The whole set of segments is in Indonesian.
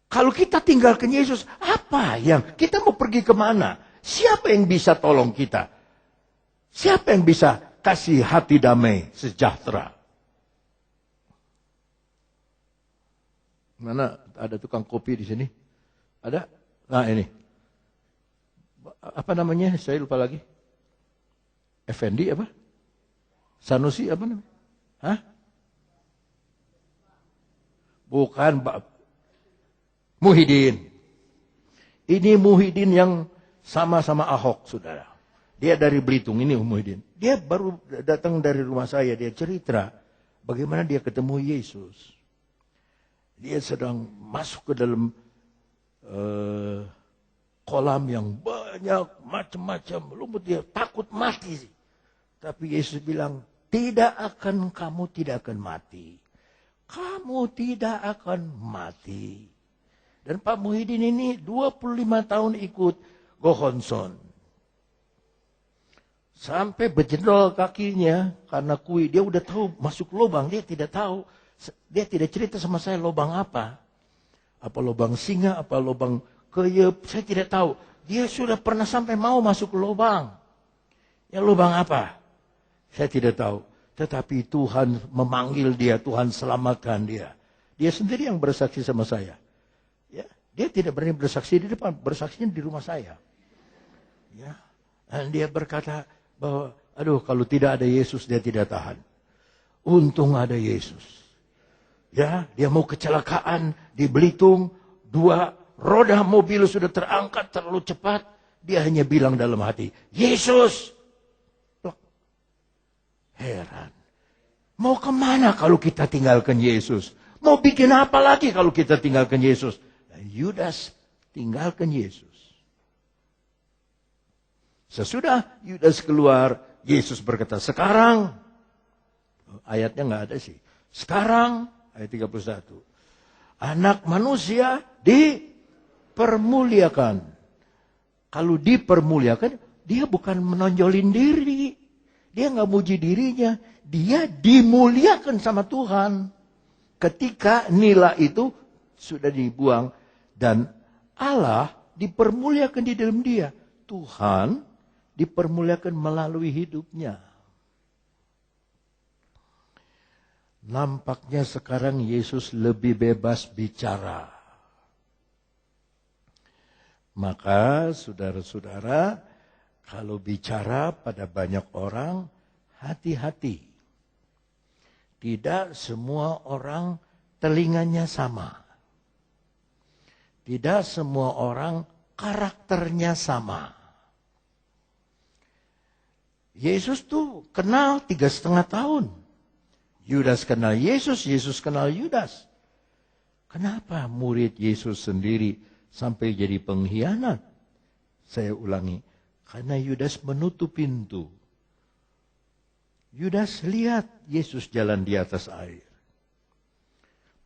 Kalau kita tinggalkan Yesus, apa yang kita mau pergi kemana? Siapa yang bisa tolong kita? Siapa yang bisa kasih hati damai, sejahtera? Mana ada tukang kopi di sini? Ada? Nah ini. Apa namanya? Saya lupa lagi. Effendi apa? Sanusi apa namanya? Hah? Bukan Pak. Muhyiddin. Ini Muhyiddin yang sama-sama Ahok, saudara. Dia dari Belitung, ini Muhyiddin. Dia baru datang dari rumah saya, dia cerita bagaimana dia ketemu Yesus. Dia sedang masuk ke dalam kolam yang banyak, macam-macam. Lumut, dia takut mati. Tapi Yesus bilang, kamu tidak akan mati. Kamu tidak akan mati. Dan Pak Muhyiddin ini 25 tahun ikut Gohonson. Sampai berjendol kakinya karena kuih. Dia udah tahu masuk lubang, dia tidak tahu. Dia tidak cerita sama saya lubang apa. Apa lubang singa, apa lubang keyep, saya tidak tahu. Dia sudah pernah sampai mau masuk lubang. Ya lubang apa? Saya tidak tahu. Tetapi Tuhan memanggil dia, Tuhan selamatkan dia. Dia sendiri yang bersaksi sama saya. Ya, dia tidak berani bersaksi di depan, bersaksinya di rumah saya. Ya, dan dia berkata bahwa, aduh kalau tidak ada Yesus dia tidak tahan. Untung ada Yesus. Ya, dia mau kecelakaan di Belitung, 2 roda mobil sudah terangkat terlalu cepat. Dia hanya bilang dalam hati, Yesus. Heran. Mau kemana kalau kita tinggalkan Yesus? Mau bikin apa lagi kalau kita tinggalkan Yesus? Yudas tinggalkan Yesus. Sesudah Yudas keluar, Yesus berkata, sekarang, ayatnya nggak ada sih. Sekarang, ayat 31. Anak manusia dipermuliakan. Kalau dipermuliakan, dia bukan menonjolin diri. Dia nggak muji dirinya. Dia dimuliakan sama Tuhan. Ketika nila itu sudah dibuang. Dan Allah dipermuliakan di dalam dia. Tuhan dipermuliakan melalui hidupnya. Nampaknya sekarang Yesus lebih bebas bicara. Maka saudara-saudara, kalau bicara pada banyak orang, hati-hati. Tidak semua orang telinganya sama. Tidak semua orang karakternya sama. Yesus tuh kenal 3,5 tahun. Yudas kenal Yesus, Yesus kenal Yudas. Kenapa murid Yesus sendiri sampai jadi pengkhianat? Saya ulangi, karena Yudas menutup pintu. Yudas lihat Yesus jalan di atas air.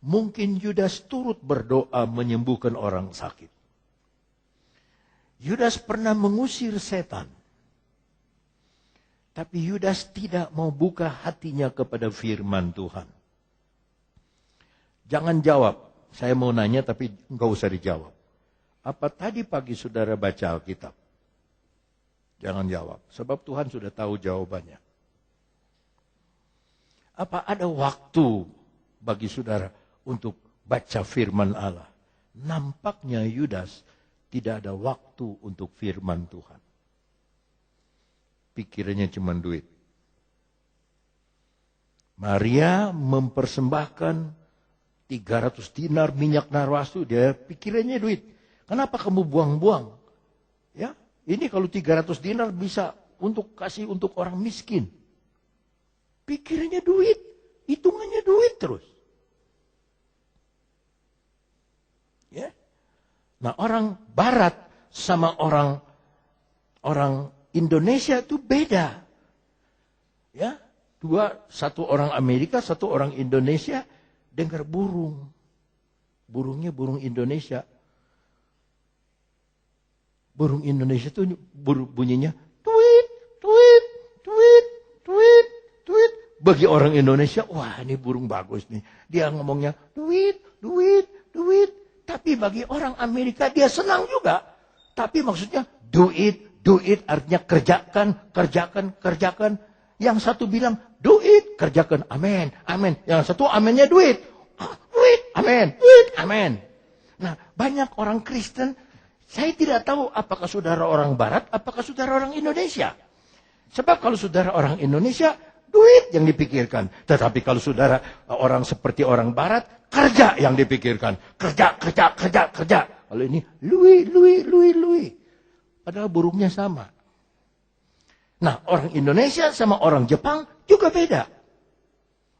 Mungkin Yudas turut berdoa menyembuhkan orang sakit. Yudas pernah mengusir setan. Tapi Yudas tidak mau buka hatinya kepada firman Tuhan. Jangan jawab. Saya mau nanya tapi enggak usah dijawab. Apa tadi pagi saudara baca Alkitab? Jangan jawab. Sebab Tuhan sudah tahu jawabannya. Apa ada waktu bagi saudara untuk baca firman Allah? Nampaknya Yudas tidak ada waktu untuk firman Tuhan. Pikirannya cuma duit. Maria mempersembahkan 300 dinar minyak narwastu. Dia pikirannya duit. Kenapa kamu buang-buang? Ya, ini kalau 300 dinar bisa untuk kasih untuk orang miskin. Pikirannya duit. Hitungannya duit terus. Ya. Nah, orang barat sama orang Indonesia itu beda. Ya, satu orang Amerika, satu orang Indonesia dengar burung. Burungnya burung Indonesia. Burung Indonesia itu bunyinya tweet, tweet, tweet, tweet, tweet. Bagi orang Indonesia, wah ini burung bagus nih. Dia ngomongnya tweet, tweet, tweet. Tapi Tapi bagi orang Amerika dia senang juga. Tapi maksudnya do it artinya kerjakan. Yang satu bilang do it, kerjakan, amen. Yang satu amennya do it, amen. Nah, banyak orang Kristen, saya tidak tahu apakah saudara orang Barat, apakah saudara orang Indonesia. Sebab kalau saudara orang Indonesia, duit yang dipikirkan. Tetapi kalau saudara orang seperti orang Barat, kerja yang dipikirkan. Kerja. Kalau ini, lui. Padahal burungnya sama. Nah, orang Indonesia sama orang Jepang juga beda.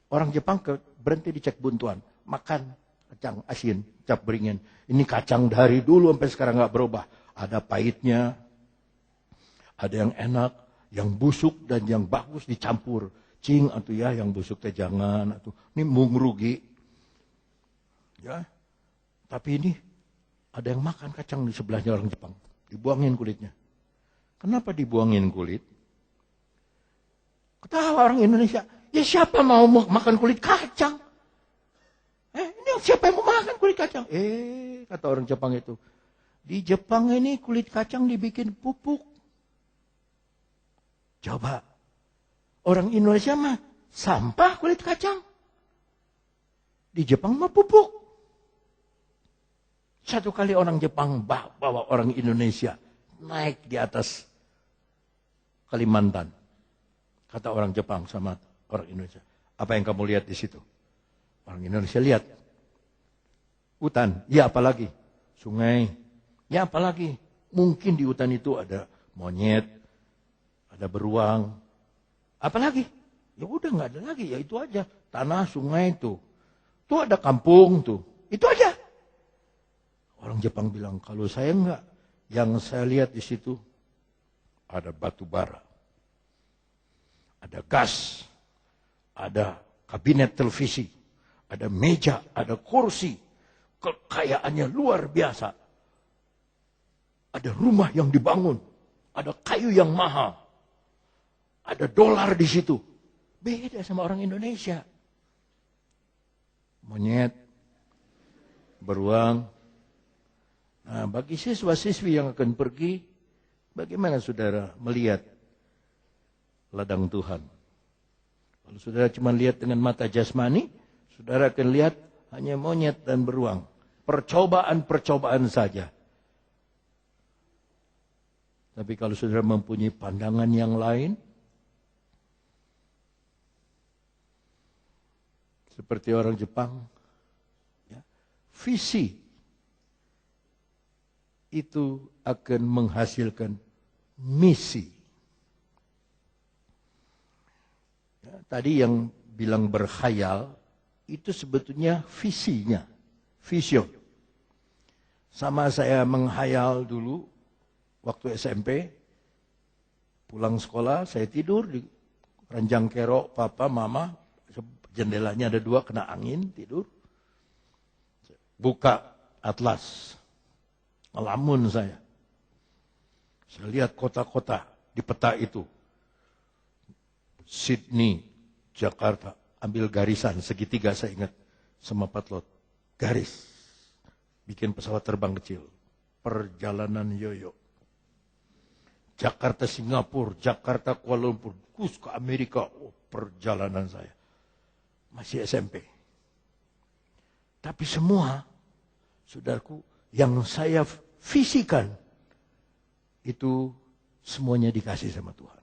Orang Jepang berhenti di cek buntuan. Makan kacang asin, cap beringin. Ini kacang dari dulu sampai sekarang nggak berubah. Ada pahitnya, ada yang enak, yang busuk dan yang bagus dicampur. Cing atau ya yang busuk teh jangan atau ini mung rugi. Ya. Tapi ini ada yang makan kacang di sebelahnya orang Jepang, dibuangin kulitnya. Kenapa dibuangin kulit? Ketawa orang Indonesia, ya siapa mau makan kulit kacang? Ini siapa yang mau makan kulit kacang? Kata orang Jepang itu, di Jepang ini kulit kacang dibikin pupuk. Coba, orang Indonesia mah sampah kulit kacang. Di Jepang mah pupuk. Satu kali orang Jepang bawa orang Indonesia naik di atas Kalimantan. Kata orang Jepang sama orang Indonesia, apa yang kamu lihat di situ? Orang Indonesia lihat hutan, ya apalagi sungai, ya apalagi mungkin di hutan itu ada monyet, ada beruang, apalagi ya udah nggak ada lagi, ya itu aja tanah sungai itu, tuh ada kampung tuh, itu aja. Orang Jepang bilang kalau saya enggak, yang saya lihat di situ ada batu bara. Ada gas, ada kabinet televisi, ada meja, ada kursi. Kekayaannya luar biasa. Ada rumah yang dibangun, ada kayu yang mahal. Ada dolar di situ. Beda sama orang Indonesia. Monyet, beruang. Nah, bagi siswa-siswi yang akan pergi, bagaimana saudara melihat ladang Tuhan? Kalau saudara cuma lihat dengan mata jasmani, saudara akan lihat hanya monyet dan beruang. Percobaan saja. Tapi kalau saudara mempunyai pandangan yang lain, seperti orang Jepang, ya, visi itu akan menghasilkan misi. Ya, tadi yang bilang berkhayal, itu sebetulnya visinya, vision. Sama saya menghayal dulu, waktu SMP, pulang sekolah, saya tidur di ranjang kerok, papa, mama, jendelanya ada 2, kena angin, tidur. Buka atlas, ngelamun saya. Saya lihat kota-kota di peta itu. Sydney, Jakarta, ambil garisan, segitiga saya ingat, sama patlot. Garis, bikin pesawat terbang kecil. Perjalanan yoyo. Jakarta, Singapura, Jakarta, Kuala Lumpur, kus ke Amerika, perjalanan saya. Masih SMP. Tapi semua, saudaraku, yang saya visikan, itu semuanya dikasih sama Tuhan.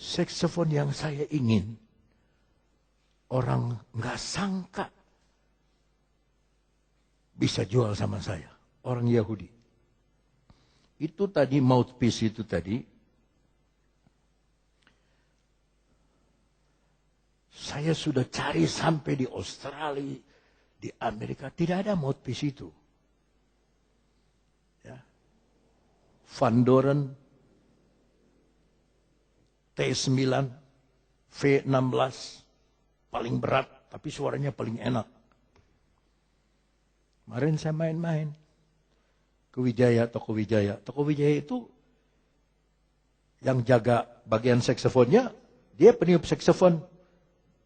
Saksofon yang saya ingin, orang nggak sangka bisa jual sama saya. Orang Yahudi. Itu tadi mouthpiece itu tadi. Saya sudah cari sampai di Australia, di Amerika. Tidak ada mouthpiece itu. Ya. Van Doren T9, V16, paling berat, tapi suaranya paling enak. Kemarin saya main-main ke Wijaya, Toko Wijaya. Toko Wijaya itu yang jaga bagian saksofonnya dia peniup saksofon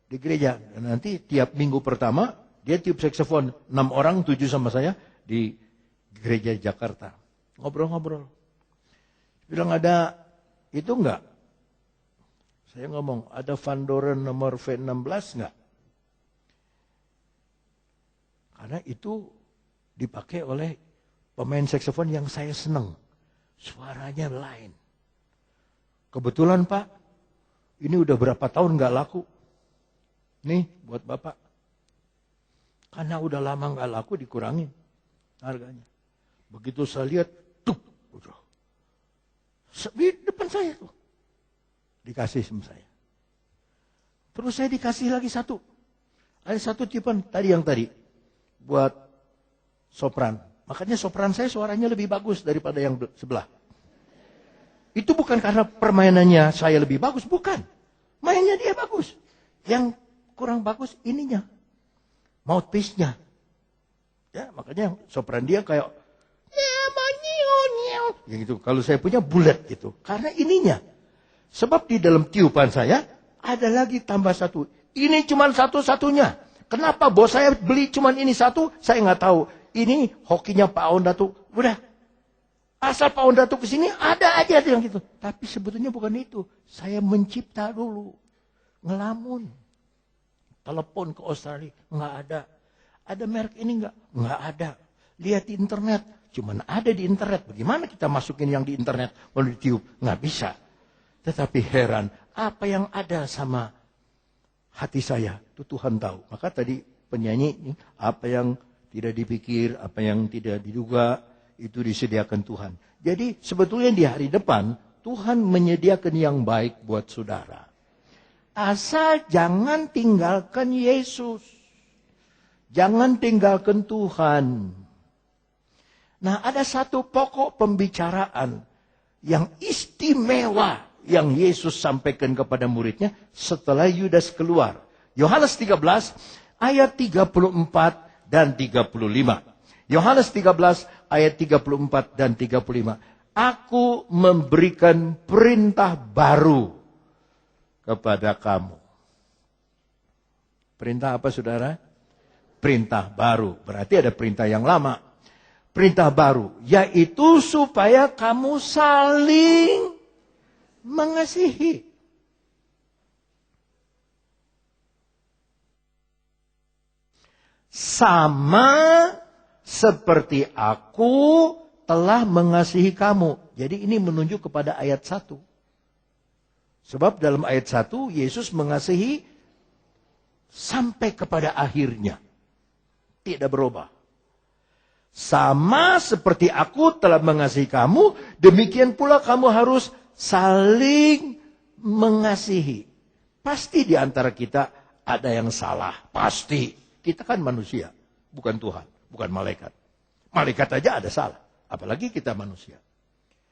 di gereja. Dan nanti tiap minggu pertama, dia tiup saksofon. 6 orang, 7 sama saya di gereja Jakarta. Ngobrol-ngobrol. Bilang ada, itu enggak? Saya ngomong, ada Van Doren nomor V16 enggak? Karena itu dipakai oleh pemain saksofon yang saya senang. Suaranya lain. Kebetulan Pak, ini udah berapa tahun nggak laku. Nih buat Bapak. Karena udah lama nggak laku dikurangin harganya. Begitu saya lihat, tuh, udah. Di depan saya tuh. Dikasih sama saya. Terus saya dikasih lagi satu. Ada satu tipean tadi yang tadi. Buat sopran. Makanya sopran saya suaranya lebih bagus daripada yang sebelah. Itu bukan karena permainannya saya lebih bagus, bukan. Mainnya dia bagus. Yang kurang bagus ininya. Mouthpiece-nya. Ya, makanya sopran dia kayak yang gitu. Kalau saya punya bulat gitu. Karena ininya. Sebab di dalam tiupan saya ada lagi tambah satu. Ini cuma satu-satunya. Kenapa bos saya beli cuma ini satu? Saya nggak tahu. Ini hokinya Pak Onda tuh. Udah. Asal Pak Onda tuh kesini ada aja yang gitu. Tapi sebetulnya bukan itu. Saya mencipta dulu. Ngelamun. Telepon ke Australia. Nggak ada. Ada merek ini nggak? Nggak ada. Lihat di internet. Cuman ada di internet. Bagaimana kita masukin yang di internet? Lalu ditiup. Nggak bisa. Tetapi heran. Apa yang ada sama hati saya? Itu Tuhan tahu. Maka tadi penyanyi. Apa yang tidak dipikir. Apa yang tidak diduga. Itu disediakan Tuhan. Jadi sebetulnya di hari depan, Tuhan menyediakan yang baik buat saudara. Asal jangan tinggalkan Yesus. Jangan tinggalkan Tuhan. Nah, ada satu pokok pembicaraan yang istimewa yang Yesus sampaikan kepada muridnya setelah Yudas keluar. Yohanes 13 ayat 34 dan 35. Yohanes 13 ayat 34 dan 35. Aku memberikan perintah baru kepada kamu. Perintah apa saudara? Perintah baru. Berarti ada perintah yang lama. Perintah baru. Yaitu supaya kamu saling mengasihi. Sama seperti aku telah mengasihi kamu. Jadi ini menunjuk kepada ayat 1. Sebab dalam ayat 1 Yesus mengasihi sampai kepada akhirnya. Tidak berubah. Sama seperti aku telah mengasihi kamu, demikian pula kamu harus saling mengasihi. Pasti di antara kita ada yang salah. Pasti. Kita kan manusia, bukan Tuhan. Bukan malaikat. Malaikat aja ada salah. Apalagi kita manusia.